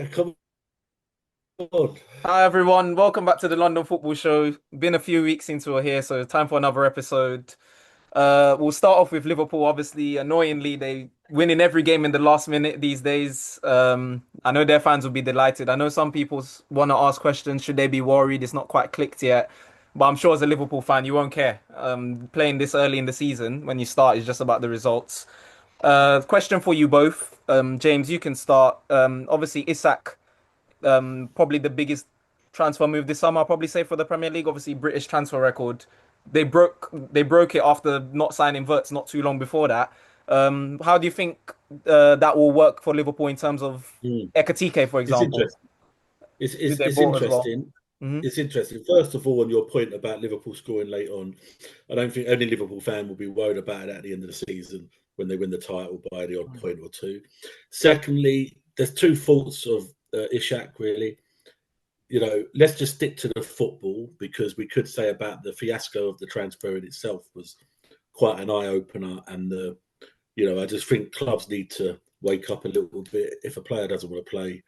Come on. Hi everyone, welcome back to the London Football Show. Been a few weeks since we were here, so time for another episode. We'll start off with Liverpool. Obviously, annoyingly, they winning every game in the last minute these days. I know their fans will be delighted. I know some people want to ask questions. Should they be worried? It's not quite clicked yet, but I'm sure as a Liverpool fan, you won't care. Playing this early in the season when you start is just about the results. Question for you both. James, you can start. Obviously, Isak probably the biggest transfer move this summer. I'll probably say for the Premier League. Obviously, British transfer record. They broke it after not signing Wirtz not too long before that. How do you think that will work for Liverpool in terms of Mm. Ekatike, for It's example, interesting. It's, who it's they it's bought as well? interesting. Hmm. It's interesting. First of all, on your point about Liverpool scoring late on, I don't think any Liverpool fan will be worried about it at the end of the season when they win the title by the odd point or two. Secondly, there's two faults of Ishak really. Let's just stick to the football because we could say about the fiasco of the transfer in itself was quite an eye opener, and I just think clubs need to wake up a little bit. If a player doesn't want to play,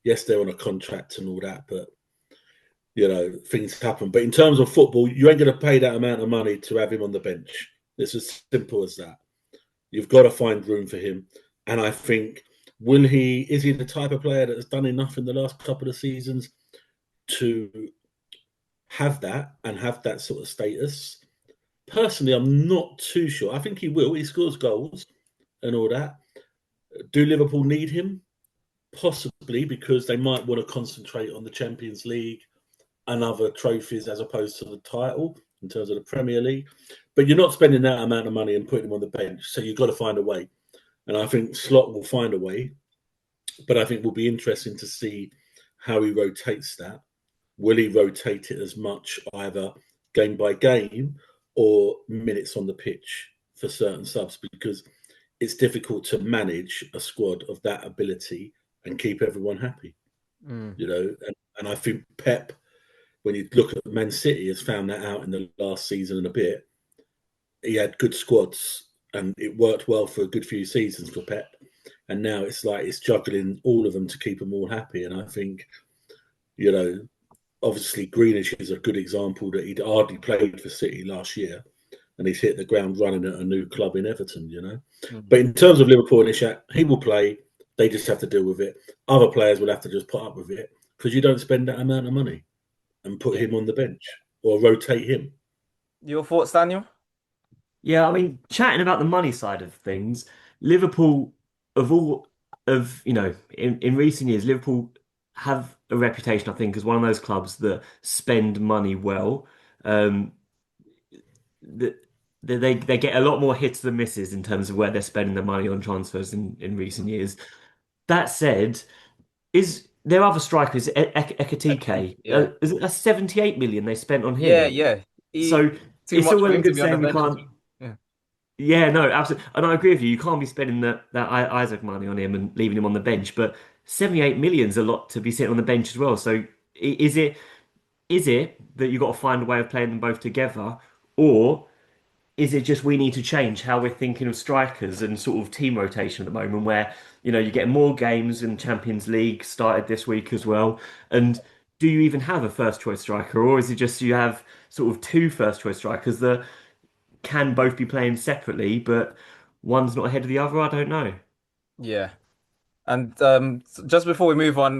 yes, they're on a contract and all that, but things happen. But in terms of football, you ain't going to pay that amount of money to have him on the bench. It's as simple as that. You've got to find room for him, and I think is he the type of player that has done enough in the last couple of seasons to have that and have that sort of status? Personally, I'm not too sure. I think he will. He scores goals and all that. Do Liverpool need him? Possibly, because they might want to concentrate on the Champions League and other trophies as opposed to the title in terms of the Premier League. But you're not spending that amount of money and putting him on the bench, so you've got to find a way. And I think Slot will find a way. But I think it will be interesting to see how he rotates that. Will he rotate it as much either game by game or minutes on the pitch for certain subs? Because it's difficult to manage a squad of that ability and keep everyone happy, Mm. And I think Pep, when you look at Man City, has found that out in the last season and a bit. He had good squads and it worked well for a good few seasons for Pep. And now it's like it's juggling all of them to keep them all happy. And I think, you know, obviously Greenish is a good example that he'd hardly played for City last year and he's hit the ground running at a new club in Everton. Mm. But in terms of Liverpool and Ishak, he will play. They just have to deal with it. Other players will have to just put up with it because you don't spend that amount of money and put Yeah. him on the bench or rotate him. Your thoughts, Daniel? Yeah, I mean, chatting about the money side of things, Liverpool of all of, in recent years, Liverpool have a reputation, I think, as one of those clubs that spend money well. Um, that they get a lot more hits than misses in terms of where they're spending their money on transfers in recent years. That said, is there are other strikers, Ekatike, Yeah. is it that's 78 million they spent on Yeah, him? yeah. So Too it's all much for well him and to good be on the saying we bench as can't. well. Yeah. Yeah, no, absolutely. And I agree with you. You can't be spending that Isaac money on him and leaving him on the bench. But 78 million's a lot to be sitting on the bench as well. So is it that you've got to find a way of playing them both together, or is it just we need to change how we're thinking of strikers and sort of team rotation at the moment, where you get more games in Champions League started this week as well, and do you even have a first choice striker, or is it just you have sort of two first choice strikers that can both be playing separately, but one's not ahead of the other. I don't know. Yeah. And just before we move on,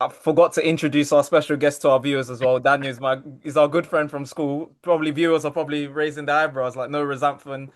I forgot to introduce our special guest to our viewers as well. Daniel is our good friend from school. Probably viewers are probably raising their eyebrows like no resentment.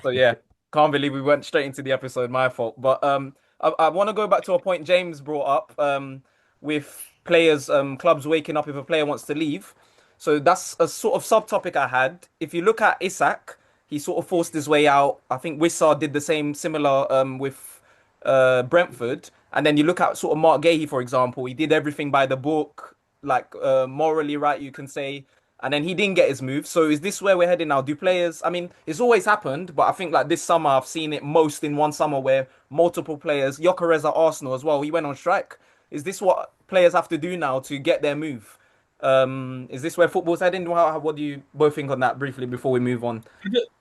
So yeah, can't believe we went straight into the episode. My fault. But I want to go back to a point James brought up with players, clubs waking up if a player wants to leave. So that's a sort of subtopic I had. If you look at Isak, he sort of forced his way out. I think Wissar did the same, similar with Brentford. And then you look at sort of Mark Gahey, for example. He did everything by the book, like morally right, you can say. And then he didn't get his move. So is this where we're heading now? Do players? I mean, it's always happened, but I think like this summer I've seen it most in one summer where multiple players, Gyökeres at Arsenal as well, he went on strike. Is this what players have to do now to get their move? Is this where football's heading? What do you both think on that briefly before we move on?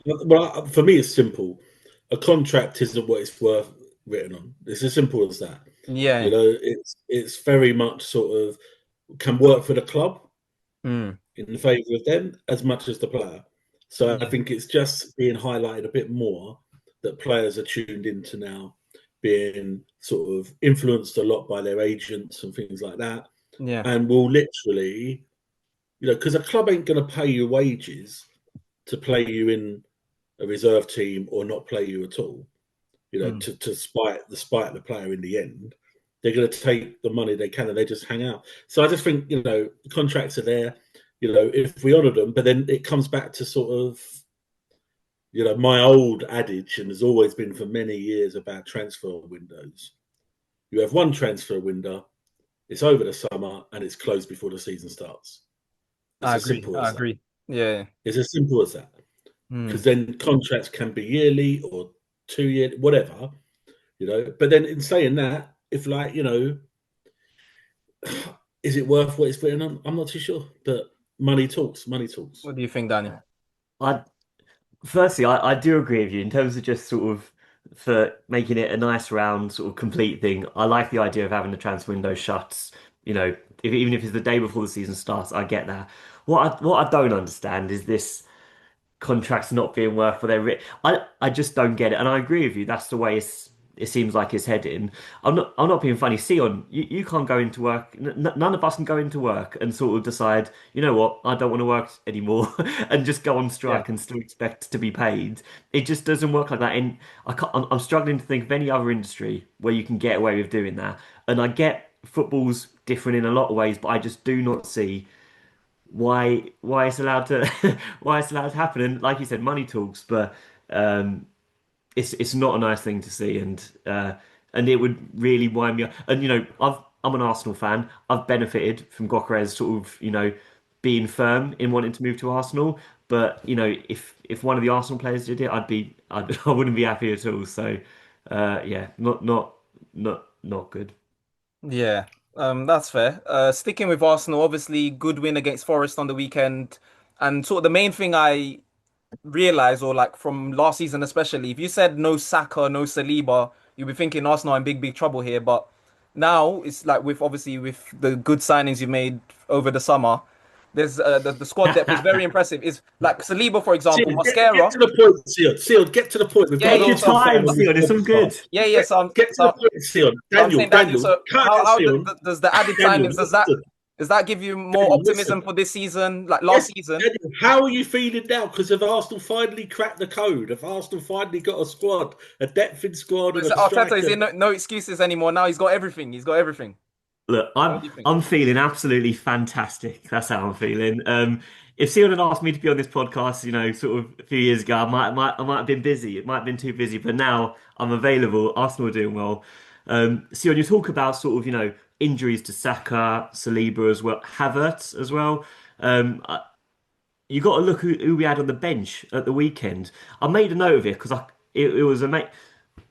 Well, for me, it's simple. A contract isn't what it's worth written on. It's as simple as that. Yeah. It's very much sort of can work for the club Mm. in favour of them as much as the player. So I Yeah. think it's just being highlighted a bit more that players are tuned into now, being sort of influenced a lot by their agents and things like that, Yeah. and will literally, because a club ain't going to pay you wages to play you in a reserve team or not play you at all. Mm. To spite the player in the end. They're going to take the money they can and they just hang out. So I just think, the contracts are there, if we honour them, but then it comes back to sort of, my old adage, and has always been for many years about transfer windows. You have one transfer window, it's over the summer, and it's closed before the season starts. It's I as agree. simple I as that. agree. Yeah. It's as simple as that. Because Mm. then contracts can be yearly or 2 year, whatever, But then in saying that, if is it worth what it's putting on? I'm not too sure, but money talks. Money talks. What do you think, Daniel? I Firstly, I do agree with you in terms of just sort of for making it a nice round sort of complete thing. I like the idea of having the transfer window shut. Even if it's the day before the season starts, I get that. What I don't understand is this contracts not being worth what they're written. I just don't get it, and I agree with you. That's the way it seems like it's heading. I'm not being funny. Sion, you can't go into work. None of us can go into work and sort of decide, you know what, I don't want to work anymore, and just go on Yeah. strike and still expect to be paid. It just doesn't work like that. And I'm struggling to think of any other industry where you can get away with doing that. And I get football's different in a lot of ways, but I just do not see why it's allowed to why it's allowed to happen. And like you said, money talks, but um, it's not a nice thing to see, and it would really wind me up. And I'm an Arsenal fan. I've benefited from Gyökeres sort of being firm in wanting to move to Arsenal. But if one of the Arsenal players did it, I wouldn't be happy at all. So yeah, not good. Yeah. That's fair. Sticking with Arsenal, obviously good win against Forest on the weekend. And sort of the main thing I realize, or like from last season especially, if you said no Saka, no Saliba, you'd be thinking Arsenal are in big, big trouble here. But now it's like with obviously with the good signings you made over the summer, there's the squad depth is very impressive. Is like Saliba, for example, Sion, get Mascara. to the point, Sion. Sion, get to the point. We've Yeah, got an Take yeah. your So, Arsenal fan time, so on this Theon. It's all podcast. good. yeah, yeah. Get, get to the point, Sion. So I'm saying, Daniel, Daniel, so calm down, how Sion. does the added Daniel, signings listen. does that give you more Daniel, optimism listen. for this season, like Yes, last season? Daniel, how are you feeling now? Because have Arsenal finally cracked the code? Have Arsenal finally got a squad, a depth in squad, and Is a Arteta is striker? in no excuses anymore. Now he's got everything. He's got everything. Look, What I'm do you think? I'm feeling absolutely fantastic. That's how I'm feeling. If Sion had asked me to be on this podcast, sort of a few years ago, I might have been busy. It might have been too busy, but now I'm available. Arsenal are doing well. Sion, you talk about sort of injuries to Saka, Saliba as well, Havertz as well. You got to look who we had on the bench at the weekend. I made a note of it because it was a mate.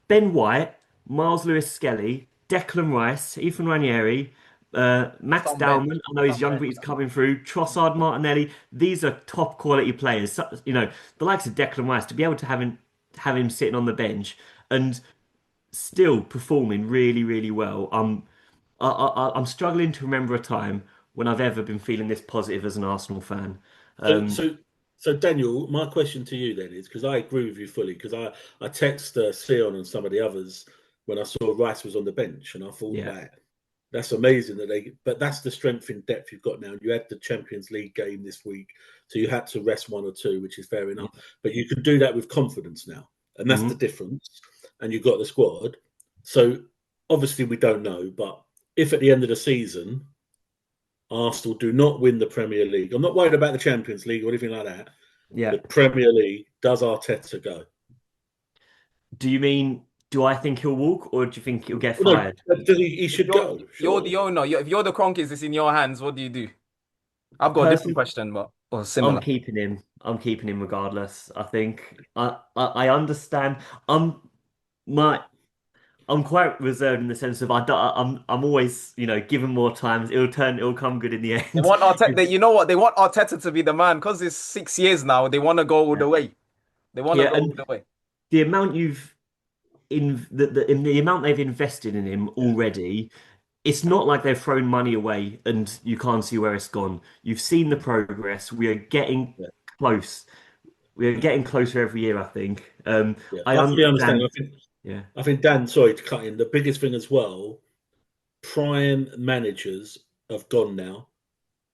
Ben White, Miles Lewis Skelly, Declan Rice, Ethan Ranieri, Max Some bench. Dowman. I know he's Some young, bench. but he's coming through. Trossard, Martinelli. These are top quality players. The likes of Declan Rice to be able to have him sitting on the bench and still performing really, really well. I'm struggling to remember a time when I've ever been feeling this positive as an Arsenal fan. So, Um, so, so, Daniel, my question to you then is because I agree with you fully because I text Sion and some of the others when I saw Rice was on the bench and I thought yeah. like that's amazing but that's the strength in depth you've got now. You had the Champions League game this week, so you had to rest one or two, which is fair enough. But you can do that with confidence now, and that's the Mhm. difference. And you've got the squad. So obviously we don't know, but if at the end of the season Arsenal do not win the Premier League. I'm not worried about the Champions League or anything like that. Yeah. The Premier League, does Arteta go? Do you mean, do I think he'll walk or do you think he'll get Well, fired? no, he If should go, you're the surely. owner, if you're the Kroenkes, it's in your hands. What do you do? I've got a different Personally, question, but or I'm similar. keeping him. I'm keeping him regardless. I think I understand. I'm my I'm quite reserved in the sense of I'm always given more times it'll come good in the They end. want Arteta. You know what? They want Arteta to be the man because it's 6 years now. They want to go all Yeah. the way. They want to Yeah, go all and the way. the amount you've in the amount they've invested in him already, it's not like they've thrown money away and you can't see where it's gone. You've seen the progress. We are getting close. We are getting closer every year, I think. I fully understand. understand. I think Dan, sorry to cut in. The biggest thing as well, prime managers have gone now.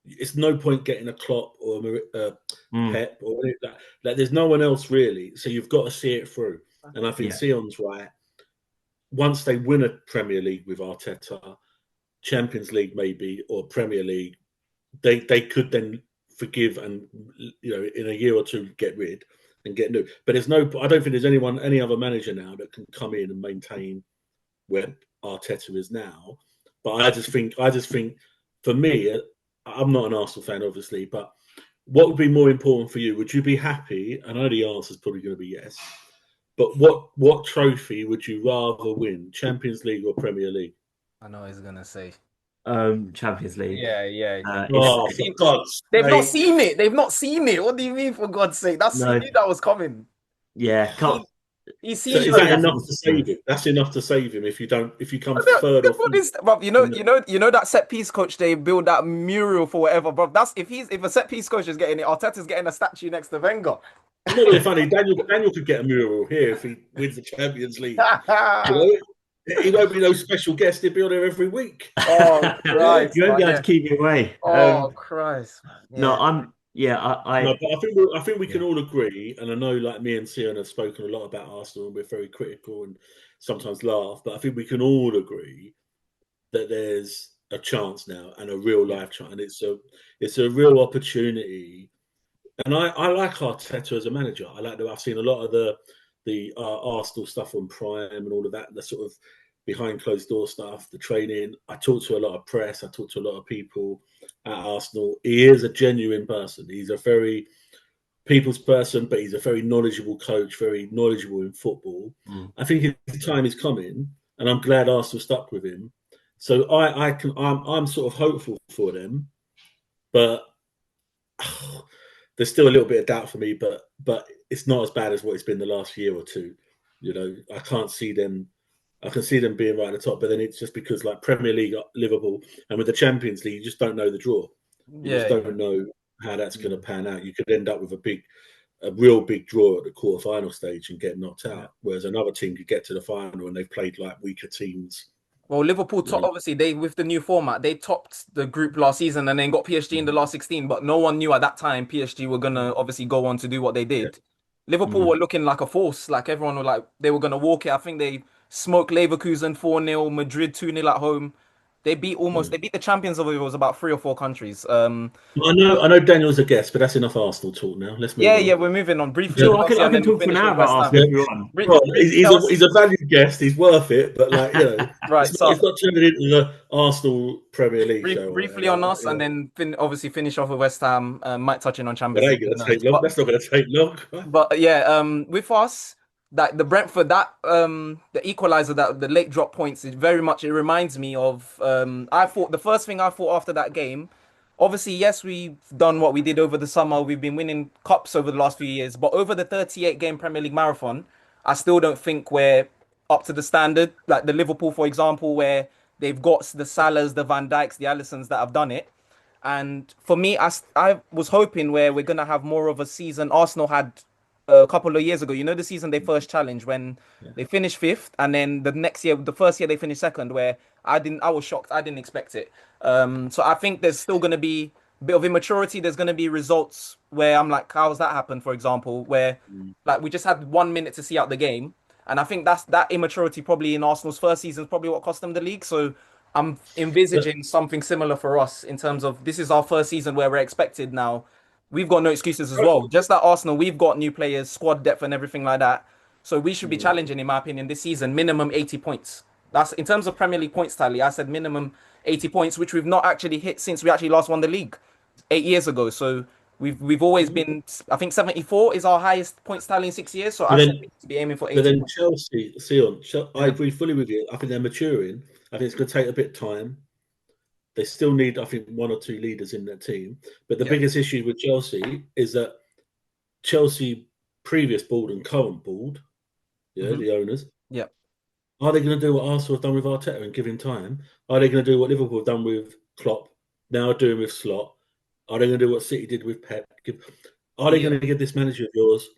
It's no point getting a Klopp or a Pep or that. Like, there's no one else really. So you've got to see it through. And I think Sion's right. Once they win a Premier League with Arteta, Champions League maybe, or Premier League, they could then forgive and, in a year or two get rid and get new. But I don't think there's any other manager now that can come in and maintain where Arteta is now. But I just think for me, I'm not an Arsenal fan, obviously, but what would be more important for you? Would you be happy? I know the answer is probably going to be yes. But what trophy would you rather win, Champions League or Premier League? I know he's gonna say Champions League. Yeah. For God's They've sake. not seen it. They've not seen it. What do you mean, for God's sake? He knew that was coming. Yeah, can't. He's So seen is that enough to save him? That's enough to save him if you come third or fourth. You know that set piece coach, they build that mural for whatever, bro. That's if a set piece coach is getting it, Arteta's getting a statue next to Wenger. It's not really funny. Daniel could get a mural here if he wins the Champions League. He won't be no special guest. He'll be on there every week. Oh Christ! You won't be able to keep me away. Oh Christ! Yeah. No, I'm. Yeah, No, but I think we can all agree, and I know, like, me and Sion have spoken a lot about Arsenal, and we're very critical and sometimes laugh. But I think we can all agree that there's a chance now, and a real life chance, and it's a real opportunity. And I like Arteta as a manager. I like that. I've seen a lot of the Arsenal stuff on Prime and all of that, the sort of behind closed door stuff, the training. I talk to a lot of press. I talk to a lot of people at Arsenal. He is a genuine person. He's a very people's person, but he's a very knowledgeable coach, very knowledgeable in football. I think his time is coming, and I'm glad Arsenal stuck with him. So I'm sort of hopeful for them, but there's still a little bit of doubt for me. But it's not as bad as what it's been the last year or two. I can't see them. I can see them being right at the top, but then it's just because, like, Premier League, Liverpool, and with the Champions League, you just don't know the draw. You just don't know how that's going to pan out. You could end up with a real big draw at the quarterfinal stage and get knocked out, whereas another team could get to the final and they've played like weaker teams. Well, Liverpool obviously with the new format, they topped the group last season and then got PSG in the last 16, but no one knew at that time PSG were gonna obviously go on to do what they did. Liverpool were looking like a force, like everyone were like they were gonna walk it. I think they smoked Leverkusen 4-0, Madrid 2-0 at home. They beat the champions of it was about 3 or 4 countries. I know Daniel's a guest, but that's enough Arsenal talk now. Let's move on. Yeah, we're moving on briefly. Sure, I can talk for now about Arsenal if you want. He's a valued guest. He's worth it, but right. It's not turning into the Arsenal Premier League show. Briefly on us, and then obviously finish off with West Ham. Might touch in on Champions League. That's not going to take long. But with us. That the Brentford, the equalizer, that the late drop points, it reminds me of. The first thing I thought after that game, obviously, yes, we've done what we did over the summer. We've been winning cups over the last few years, but over the 38 game Premier League marathon, I still don't think we're up to the standard. Like the Liverpool, for example, where they've got the Salahs, the Van Dijks, the Alissons that have done it. And for me, I was hoping where we're gonna have more of a season. Arsenal had a couple of years ago, the season they first challenged when they finished 5th, and then the first year they finished 2nd, where I was shocked. I didn't expect it. So I think there's still going to be a bit of immaturity. There's going to be results where I'm like, how's that happen? For example, where like we just had 1 minute to see out the game, and I think that immaturity probably in Arsenal's first season is probably what cost them the league. So I'm envisaging something similar for us in terms of this is our first season where we're expected now. We've got no excuses as well. Just like Arsenal, we've got new players, squad depth, and everything like that. So we should be challenging, in my opinion, this season, minimum 80 points. That's in terms of Premier League points tally. I said minimum 80 points, which we've not actually hit since we actually last won the league 8 years ago. So we've always been, I think 74 is our highest points tally in 6 years. So I should be aiming for 80. But then Chelsea, I agree fully with you. I think they're maturing. I think it's going to take a bit of time. They still need, I think, 1 or 2 leaders in their team. But the biggest issue with Chelsea is that Chelsea, previous board and current board, the owners, Are they going to do what Arsenal have done with Arteta and give him time? Are they going to do what Liverpool have done with Klopp, now doing with Slot? Are they going to do what City did with Pep? Are they going to give this manager of yours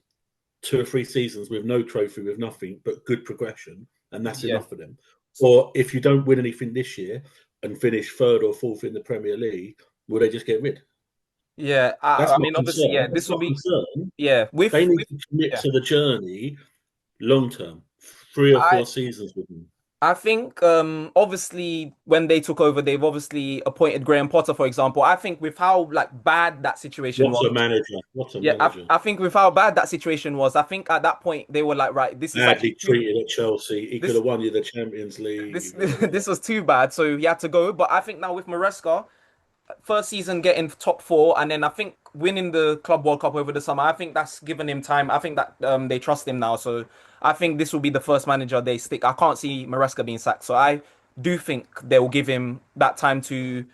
2 or 3 seasons with no trophy, with nothing, but good progression, and that's enough for them? Or if you don't win anything this year and finish 3rd or 4th in the Premier League, will they just get rid? Yeah, I mean, obviously, yeah, this will be, concern. yeah, they need to commit to the journey long term, 3 or 4 seasons with them. I think obviously when they took over, they've obviously appointed Graham Potter, for example. I think with how like bad that situation was. What a manager. I think with how bad that situation was, I think at that point they were like, right, this is badly treated at Chelsea. He could have won you the Champions League. This was too bad, so he had to go. But I think now with Maresca, first season getting top 4, and then I think winning the Club World Cup over the summer, I think that's given him time. I think that they trust him now, so I think this will be the first manager they stick. I can't see Maresca being sacked, so I do think they will give him that time to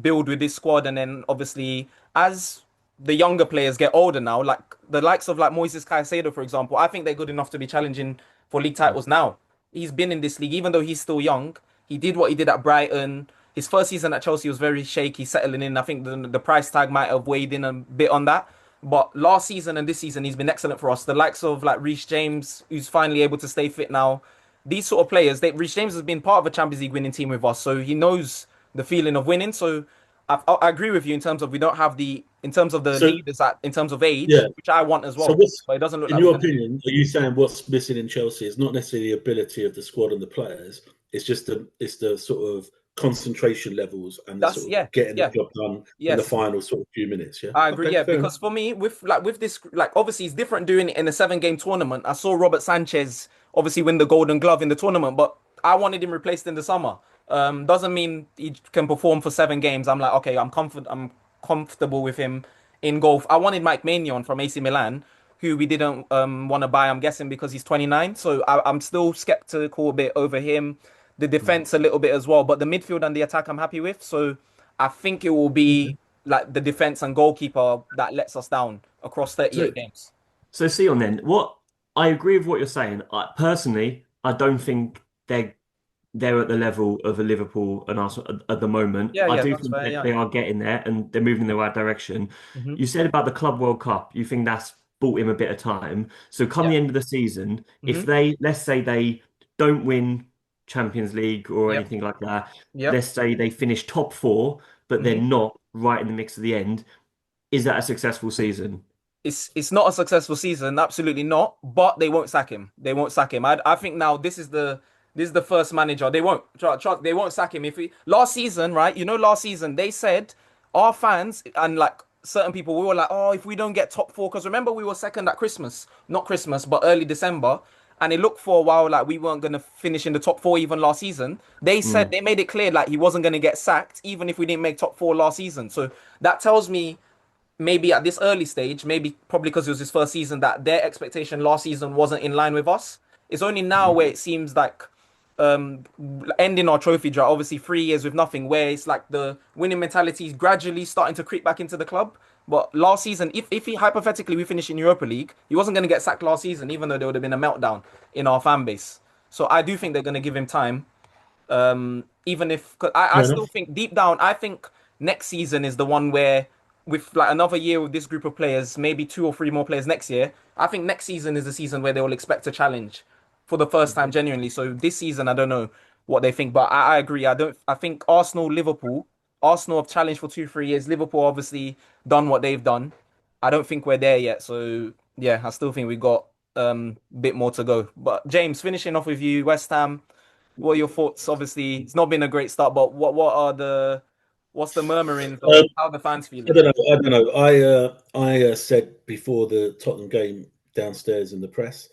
build with this squad, and then obviously as the younger players get older now, like the likes of like Moises Caicedo, for example, I think they're good enough to be challenging for league titles now. He's been in this league, even though he's still young. He did what he did at Brighton. His first season at Chelsea was very shaky, settling in. I think the price tag might have weighed in a bit on that. But last season and this season, he's been excellent for us. The likes of like Reece James, who's finally able to stay fit now. These sort of players, Reece James has been part of a Champions League winning team with us, so he knows the feeling of winning. So I agree with you in terms of we don't have in terms of the leaders in terms of age, which I want as well. So but it doesn't look in your opinion, are you saying what's missing in Chelsea is not necessarily the ability of the squad and the players? It's just the sort of concentration levels and the sort of getting the job done in the final sort of few minutes. Yeah, I agree. Because for me, with this, like obviously it's different doing it in a 7-game tournament. I saw Robert Sanchez obviously win the Golden Glove in the tournament, but I wanted him replaced in the summer. Doesn't mean he can perform for 7 games. I'm like, okay, I'm comfortable with him in golf. I wanted Mike Maignan from AC Milan, who we didn't want to buy, I'm guessing because he's 29. So I'm still skeptical a bit over him. The defense a little bit as well, but the midfield and the attack I'm happy with. So I think it will be like the defense and goalkeeper that lets us down across 38 games. So Sion, then, I agree with what you're saying. Personally, I don't think they're at the level of a Liverpool and Arsenal at the moment. I do think they are getting there and they're moving in the right direction. You said about the Club World Cup, you think that's bought him a bit of time. So come the end of the season, if let's say they don't win Champions League or anything like that, let's say they finish top 4, but they're not right in the mix of the end, is that a successful season? It's not a successful season, absolutely not. But they won't sack him. They won't sack him. I think now this is the first manager. They won't sack him. Last season, right? Last season they said our fans and like certain people, we were like, oh, if we don't get top 4, because remember we were second at Christmas, not Christmas, but early December. And it looked for a while like we weren't going to finish in the top 4 even last season. They said they made it clear like he wasn't going to get sacked even if we didn't make top 4 last season. So that tells me maybe at this early stage, probably because it was his first season, that their expectation last season wasn't in line with us. It's only now where it seems like ending our trophy drought, obviously 3 years with nothing, where it's like the winning mentality is gradually starting to creep back into the club. But last season, if he hypothetically we finish in Europa League, he wasn't going to get sacked last season, even though there would have been a meltdown in our fan base. So I do think they're going to give him time. Even if I still think deep down, I think next season is the one where with like another year with this group of players, maybe 2 or 3 more players next year, I think next season is the season where they will expect a challenge for the first time genuinely. So this season, I don't know what they think, but I agree. I think Arsenal have challenged for 2-3 years. Liverpool obviously done what they've done. I don't think we're there yet. So yeah, I still think we got a bit more to go. But James, finishing off with you, West Ham. What are your thoughts? Obviously, it's not been a great start, but what's the murmurings of how the fans feeling? I don't know. I said before the Tottenham game downstairs in the press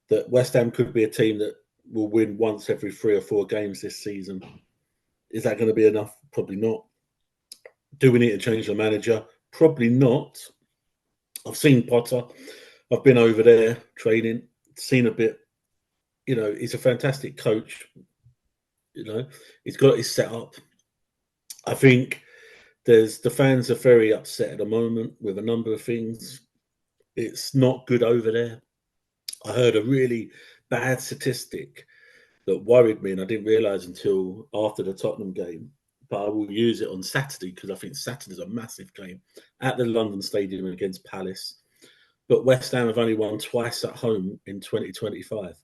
that West Ham could be a team that will win once every 3 or 4 games this season. Is that going to be enough? Probably not. Do we need to change the manager? Probably not. I've seen Potter. I've been over there training, seen a bit. He's a fantastic coach. He's got his setup. I think the fans are very upset at the moment with a number of things. It's not good over there. I heard a really bad statistic that worried me, and I didn't realise until after the Tottenham game. But I will use it on Saturday because I think Saturday's a massive game at the London Stadium against Palace. But West Ham have only won twice at home in 2025, and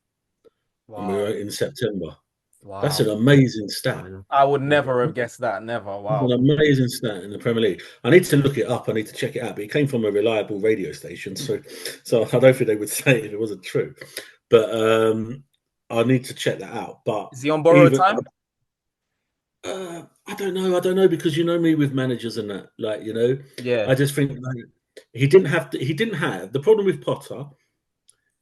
we Wow. were in September. Wow. That's an amazing stat. I would never have guessed that. Never. Wow. An amazing stat in the Premier League. I need to look it up. I need to check it out. But it came from a reliable radio station, so I don't think they would say it if it wasn't true. But I need to check that out. But is he on borrowed time? I don't know. I don't know because you know me with managers and that. Like Yeah. I just think like, he didn't have the problem with Potter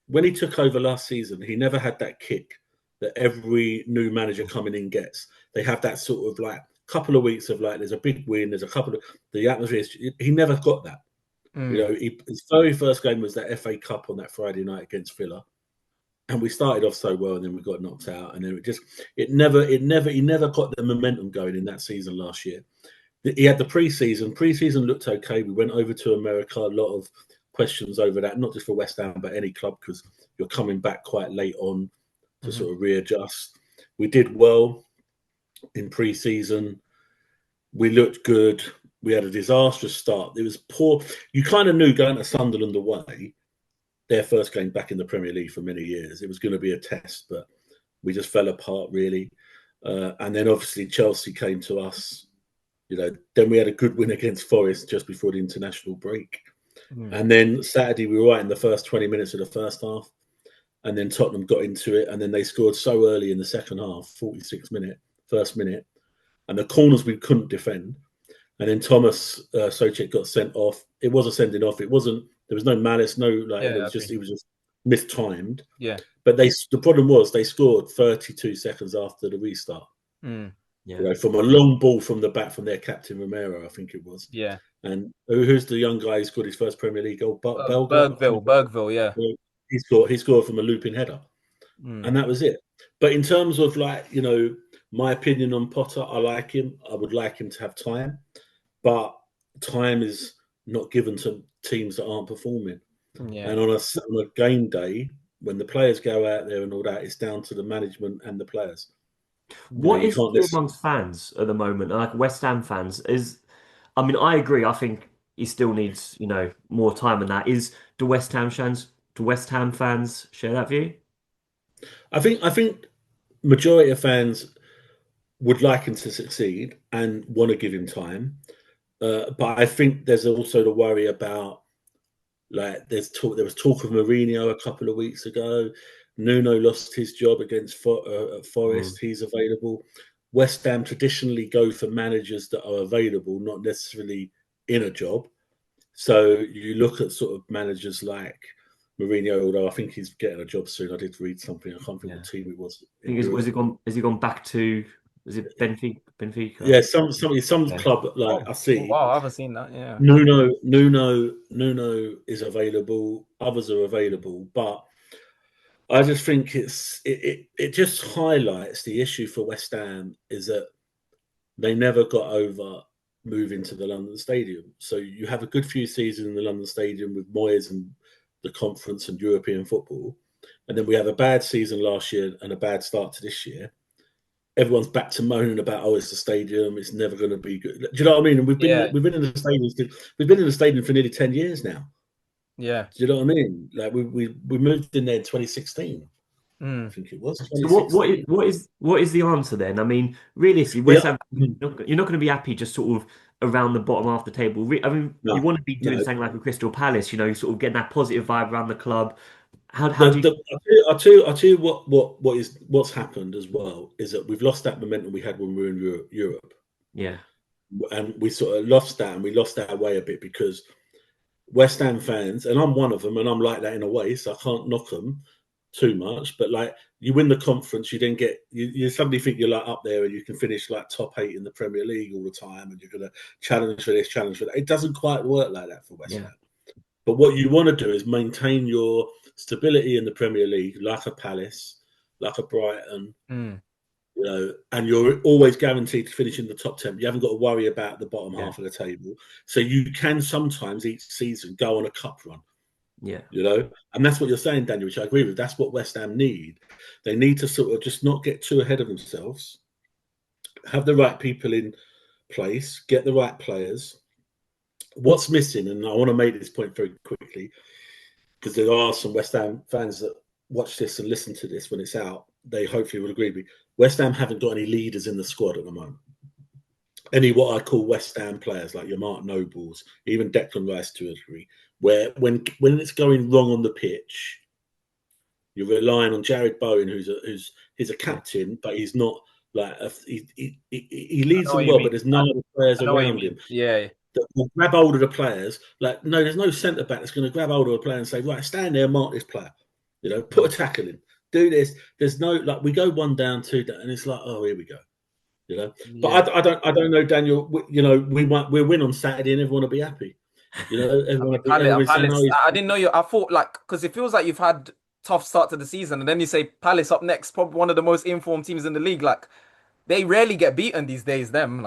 when he took over last season. He never had that kick that every new manager coming in gets. They have that sort of like couple of weeks of like there's a big win, there's a couple of the atmosphere. He never got that. His very first game was that FA Cup on that Friday night against Villa, and we started off so well, and then we got knocked out, and then he never got the momentum going in that season last year. He had the pre-season. Pre-season looked okay. We went over to America. A lot of questions over that, not just for West Ham, but any club, because you're coming back quite late on to sort of readjust. We did well in pre-season. We looked good. We had a disastrous start. It was poor. You kind of knew going to Sunderland away, their first game back in the Premier League for many years, it was going to be a test, but we just fell apart really. And then obviously Chelsea came to us. Then we had a good win against Forest just before the international break. And then Saturday we were right in the first 20 minutes of the first half. And then Tottenham got into it, and then they scored so early in the second half, 46 minute, first minute, and the corners we couldn't defend. And then Thomas Soucek got sent off. It was a sending off. It wasn't. There was no malice. No, like it was just mistimed. Yeah. But the problem was they scored 32 seconds after the restart. Yeah. From a long ball from the back from their captain Romero, I think it was. Yeah. And who's the young guy who scored his first Premier League goal? Bergville. Yeah. He scored from a looping header, and that was it. But in terms of my opinion on Potter, I like him. I would like him to have time, but time is not given to teams that aren't performing. Yeah. And on a game day, when the players go out there and all that, it's down to the management and the players. What is it amongst fans at the moment, like West Ham fans? I agree. I think he still needs, more time than that. Do West Ham fans share that view? I think majority of fans would like him to succeed and want to give him time. But I think there's also the worry about there was talk of Mourinho a couple of weeks ago. Nuno lost his job against Forest. He's available. West Ham traditionally go for managers that are available, not necessarily in a job. So you look at sort of managers like Mourinho, although I think he's getting a job soon. I did read something. I can't think what team it was. Has he gone back to? Is it Benfica? Yeah, some club I see. Oh, wow, I haven't seen that. Yeah. Nuno is available. Others are available, but I just think it just highlights the issue for West Ham is that they never got over moving to the London Stadium. So you have a good few seasons in the London Stadium with Moyes and the conference and European football, and then we have a bad season last year and a bad start to this year. Everyone's back to moaning about it's the stadium. It's never going to be good. Do you know what I mean? And we've been in the stadium. We've been in the stadium for nearly 10 years now. Yeah. Do you know what I mean? Like we moved in there in 2016. I think it was. So what is the answer then? I mean, realistically, West Ham, you're not going to be happy just sort of around the bottom half the table. I mean, you want to be doing something like a Crystal Palace, sort of getting that positive vibe around the club. I'll tell you what's happened as well is that we've lost that momentum we had when we were in Europe. Yeah, and we sort of lost that, and we lost our way a bit because West Ham fans, and I'm one of them, and I'm like that in a way, so I can't knock them too much. But like, you win the conference, you then get you suddenly think you're like up there, and you can finish like top 8 in the Premier League all the time, and you're going to challenge for this, challenge for that. It doesn't quite work like that for West Ham. But what you want to do is maintain your stability in the Premier League, like a Palace, like a Brighton, and you're always guaranteed to finish in the top 10. You haven't got to worry about the bottom half of the table. So you can sometimes each season go on a cup run. Yeah. And that's what you're saying, Daniel, which I agree with. That's what West Ham need. They need to sort of just not get too ahead of themselves, have the right people in place, get the right players. What's missing, and I want to make this point very quickly, because there are some West Ham fans that watch this and listen to this when it's out. They hopefully will agree with me. West Ham haven't got any leaders in the squad at the moment. Any what I call West Ham players, like your Mark Nobles, even Declan Rice to a degree, where when it's going wrong on the pitch, you're relying on Jared Bowen, he's a captain, but he's not like he leads them well, but there's no other players I know what you around mean. him Yeah. that will grab hold of the players. Like, no, there's no centre back that's going to grab hold of a player and say, right, stand there, mark this player. Put a tackle in, do this. There's no, like, we go 1 down, 2 down, and it's like, oh, here we go. But I don't know, Daniel. We'll win on Saturday, and everyone will be happy. Everyone will be saying, oh, I didn't know you. I thought because it feels like you've had tough start to the season, and then you say Palace up next, probably one of the most informed teams in the league. Like they rarely get beaten these days. Them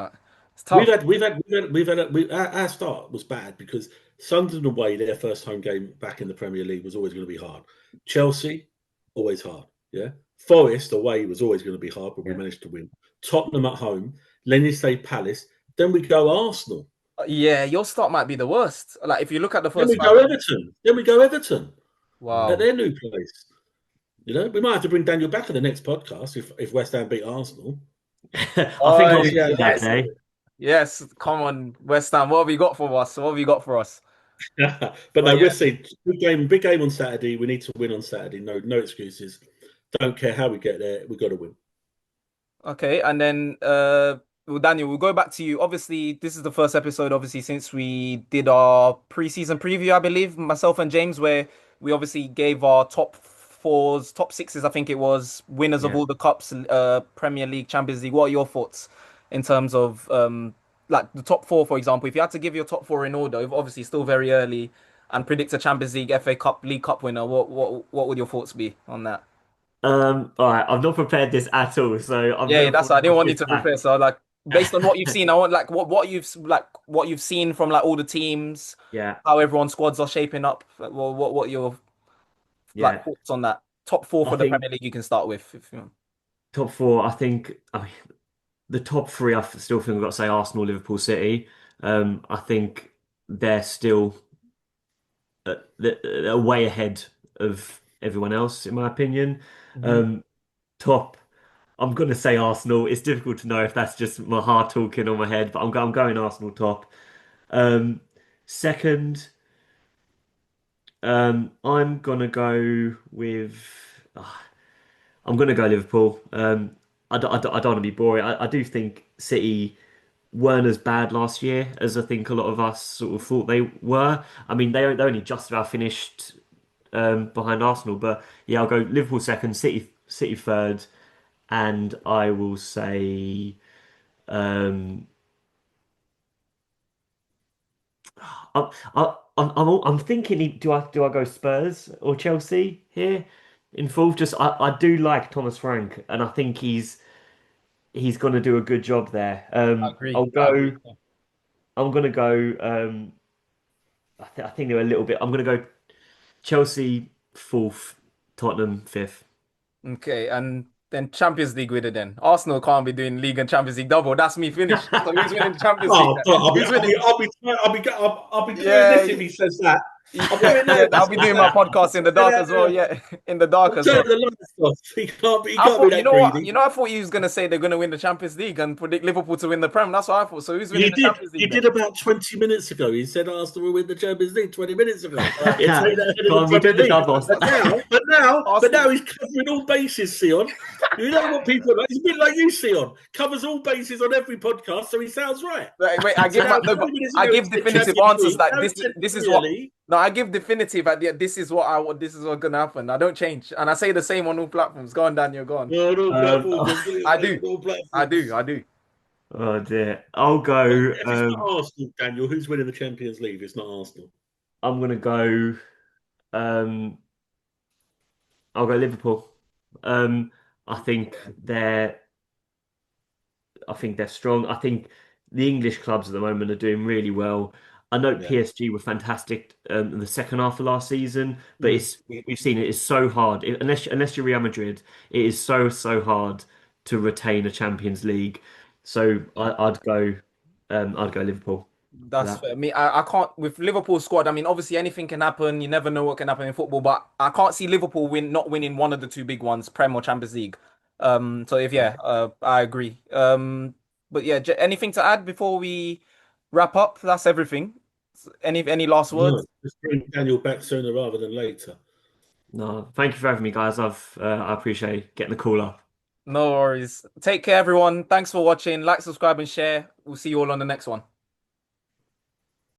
it's tough. Our start was bad because Sunderland away, their first home game back in the Premier League was always going to be hard. Chelsea, always hard. Yeah. Forest away was always going to be hard, but we managed to win. Tottenham at home, then you say Palace, then we go Arsenal. Yeah, your start might be the worst. Like if you look at the first. Then we go Everton. Wow. At their new place. We might have to bring Daniel back on the next podcast if West Ham beat Arsenal. I think I'll be that day. Yes, come on, West Ham. What have you got for us? But no, we'll see. Big game on Saturday. We need to win on Saturday. No excuses. Don't care how we get there. We've got to win. Okay, and then Daniel, we'll go back to you. Obviously, this is the first episode, obviously, since we did our preseason preview, I believe, myself and James, where we obviously gave our top fours, top sixes, I think it was, winners of all the cups, Premier League, Champions League. What are your thoughts in terms of like the top four, for example? If you had to give your top four in order, obviously still very early, and predict a Champions League, FA Cup, League Cup winner, what would your thoughts be on that? All right, I've not prepared this at all, so I'm Yeah, gonna that's fall why I didn't off want you this to back. prepare. So like based on what you've seen, I want like what you've seen from like all the teams, Yeah, how everyone's squads are shaping up. Well, what your yeah. thoughts on that? Top four I for the think Premier League you can start with if you want. top four. I mean, the top three. Still think I've got to say Arsenal, Liverpool, City. I think they're still they're way ahead of everyone else, in my opinion. Top. I'm going to say Arsenal. It's difficult to know if that's just my heart talking on my head, but I'm going Arsenal top. Second, I'm gonna go with. I'm gonna go Liverpool. I don't want to be boring. I do think City weren't as bad last year as I think a lot of us sort of thought they were. I mean, they only just about finished behind Arsenal, but yeah, I'll go Liverpool second, City third, and I will say. Um, I'm thinking, do I go Spurs or Chelsea here in fourth? Just I do like Thomas Frank, and I think he's going to do a good job there. I agree. I'll go. I'm going to go. I think they're a little bit. I'm going to go Chelsea fourth, Tottenham fifth. Okay, and then Champions League winner then. Arsenal can't be doing League and Champions League double. That's me finished. So who's winning the Champions League? Who's winning? I'll be doing this if he says that. I'll be doing my podcast in the dark as well. Yeah, in the dark as well. Turn the lights off. He can't be that greedy. I thought you was gonna say they're gonna win the Champions League and predict Liverpool to win the Prem. That's what I thought. So who's winning the Champions League? You did about 20 minutes ago. He said Arsenal will win the Champions League 20 minutes ago. We did the double. But now he's covering all bases, Sion. You know what people like? He's a bit like you, Sion. Covers all bases on every podcast, so he sounds right. Wait, I give definitive answers like this is what. No, I give definitive at the this is what's gonna happen. I don't change, and I say the same on all platforms. Go on, Daniel. Go on. I do. Oh dear. I'll go. If it's not Arsenal, Daniel, who's winning the Champions League? It's not Arsenal. I'm gonna go. I'll go Liverpool. I think they're. I think they're strong. I think the English clubs at the moment are doing really well. I know Yeah. PSG were fantastic in the second half of last season, but Mm. we've seen it is so hard. Unless you're Real Madrid, it is so hard to retain a Champions League. So I'd go Liverpool for That's that. fair. I can't with Liverpool squad. I mean, obviously anything can happen. You never know what can happen in football, but I can't see Liverpool not winning one of the two big ones, Prem or Champions League. So if Yeah. yeah, I agree. But yeah, anything to add before we wrap up? That's everything. Any last No, words? just bring Daniel back sooner rather than later. No, thank you for having me, guys. I appreciate getting the call up. No worries. Take care, everyone. Thanks for watching. Like, subscribe, and share. We'll see you all on the next one.